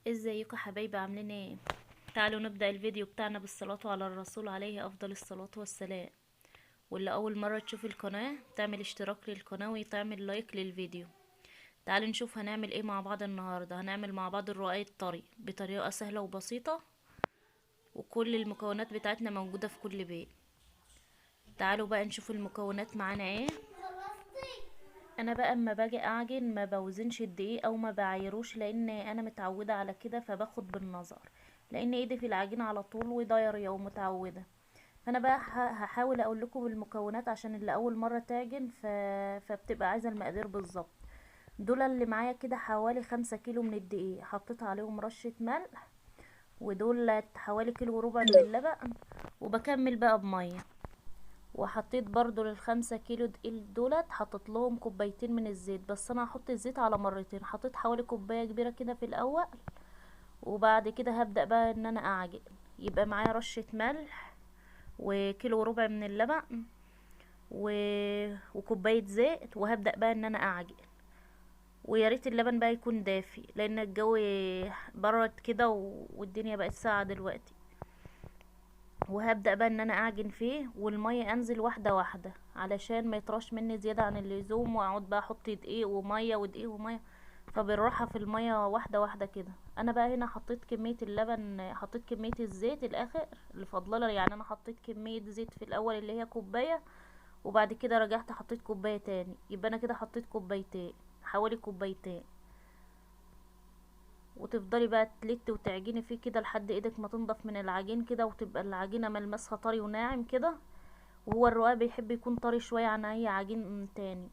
ازيكم يا حبايبي، عاملين ايه؟ تعالوا نبدأ الفيديو بتاعنا بالصلاة على الرسول عليه افضل الصلاة والسلام. واللي اول مرة تشوف القناة تعمل اشتراك للقناة وتعمل لايك للفيديو. تعالوا نشوف هنعمل ايه مع بعض النهاردة. هنعمل مع بعض الرقاق الطري بطريقة سهلة وبسيطة، وكل المكونات بتاعتنا موجودة في كل بيت. تعالوا بقى نشوف المكونات معانا ايه. انا بقى اما باجي اعجن ما بوزنش الدقيق او ما بعايروش، لان انا متعوده على كده فباخد بالنظر، لان ايدي في العجين على طول وضايره ومتعوده. فانا بقى هحاول اقول لكم بالمكونات عشان اللي اول مره تعجن فبتبقى عايزه المقادير بالظبط. دول اللي معايا كده حوالي 5 كيلو من الدقيق، حطيت عليهم رشه ملح. ودول حوالي كيلو وربع من اللبن، وبكمل بقى بميه. وحطيت برضو لل5 كيلو دقيق دولت، حطيت لهم كوبايتين من الزيت، بس انا هحط الزيت على مرتين. حطيت حوالي كوبايه كبيره كده في الاول، وبعد كده هبدا بقى ان انا اعجن. يبقى معايا رشه ملح وكيلو وربع من اللبن و... وكوبايه زيت، وهبدا بقى ان انا اعجن. ويا ريت اللبن بقى يكون دافي، لان الجو برد كده والدنيا بقت ساقعه دلوقتي. وهبدأ بقى ان انا اعجن فيه، والمية انزل واحدة واحدة علشان ما يطرش مني زيادة عن اللزوم، واقعد بقى احط دقيق ومية ودقيق ومية. فبالراحة في المية واحدة واحدة كده. انا بقى هنا حطيت كمية اللبن، حطيت كمية الزيت الاخر اللي فاضله، يعني انا حطيت كمية زيت في الاول اللي هي كوباية، وبعد كده رجعت حطيت كوباية تاني، يبقى انا كده حطيت كوبايتين، حوالي كوبايتين. وتفضلي بقى تلتي وتعجني فيه كده لحد ايدك ما تنضف من العجين كده، وتبقى العجينة ملمسها طري وناعم كده. وهو الرقاق بيحب يكون طري شوية عن اي عجين تاني.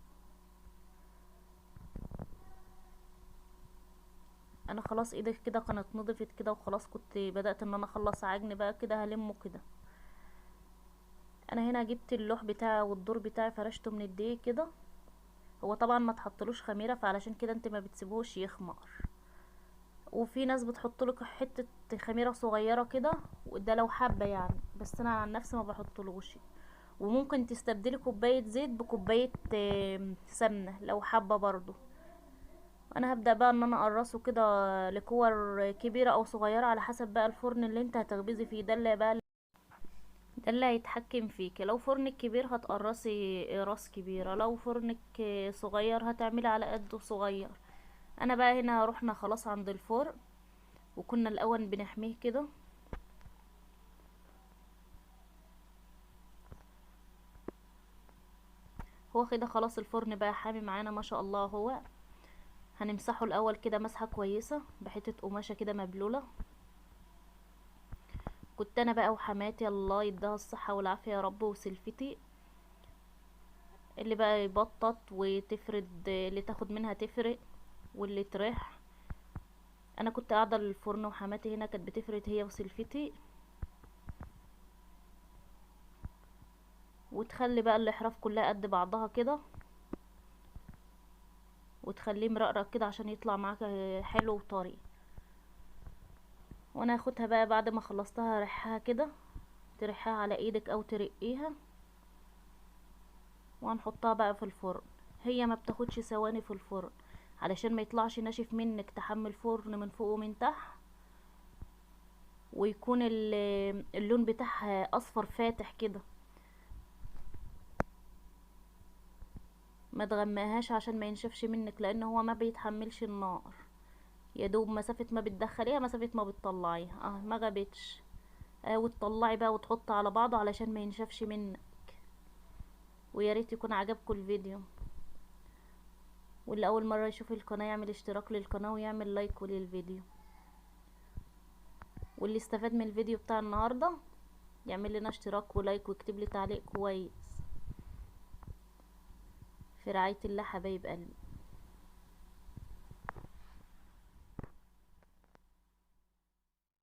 انا خلاص ايدك كده كانت نضفت كده، وخلاص كنت بدأت ان انا اخلص عجن بقى كده، هلمه كده. انا هنا جبت اللوح بتاعي والدور بتاعي فرشته من الدقيق كده. هو طبعا ما تحطلوش خميرة، فعلشان كده انت ما بتسيبوش يخمر. وفي ناس بتحطله حتة خميرة صغيرة كده، وده لو حابة يعني، بس انا عن نفسي ما بحطلوش. وممكن تستبدلي كوباية زيت بكوباية سمنة لو حابة برضو. انا هبدأ بقى ان انا اقرصه كده لكور كبيرة او صغيرة، على حسب بقى الفرن اللي انت هتخبزي فيه. ده اللي هيتحكم فيك. لو فرنك كبير هتقرصي راس كبيرة، لو فرنك صغير هتعملي على قده صغير. انا بقى هنا رحنا خلاص عند الفرن، وكنا الاول بنحميه كده. هو كده خلاص الفرن بقى حامي معانا ما شاء الله. هو هنمسحه الاول كده مسحه كويسه بحته قماشه كده مبلوله. كنت انا بقى وحماتي الله يديها الصحه والعافيه يا رب، وسلفتي اللي بقى يبطط وتفرد، اللي تاخد منها تفرق واللي تريح. انا كنت قاعده للفرن، وحماتي هنا كانت بتفرد هي وسلفتي. وتخلي بقى الاحراف كلها قد بعضها كده، وتخليه مرقرق كده عشان يطلع معاك حلو وطري. وانا هاخدها بقى بعد ما خلصتها ريحها كده، تريحها على ايدك او ترقيها، وهنحطها بقى في الفرن. هي ما بتاخدش ثواني في الفرن، علشان ما يطلعش ناشف منك، تحمل فرن من فوق ومن تحت، ويكون اللون بتاعها اصفر فاتح كده. ما تغمقهاش عشان ما ينشفش منك، لان هو ما بيتحملش النار. يا دوب مسافة ما بتدخليها مسافة ما بتطلعيها، ما غابتش. وتطلعي بقى وتحط على بعضه علشان ما ينشفش منك. ويا ريت يكون عجبكم الفيديو. واللي اول مرة يشوف القناة يعمل اشتراك للقناة ويعمل لايك للفيديو. واللي استفاد من الفيديو بتاع النهاردة يعمل لنا اشتراك ولايك ويكتب لي تعليق كويس. في رعاية الله حبايب قلبي.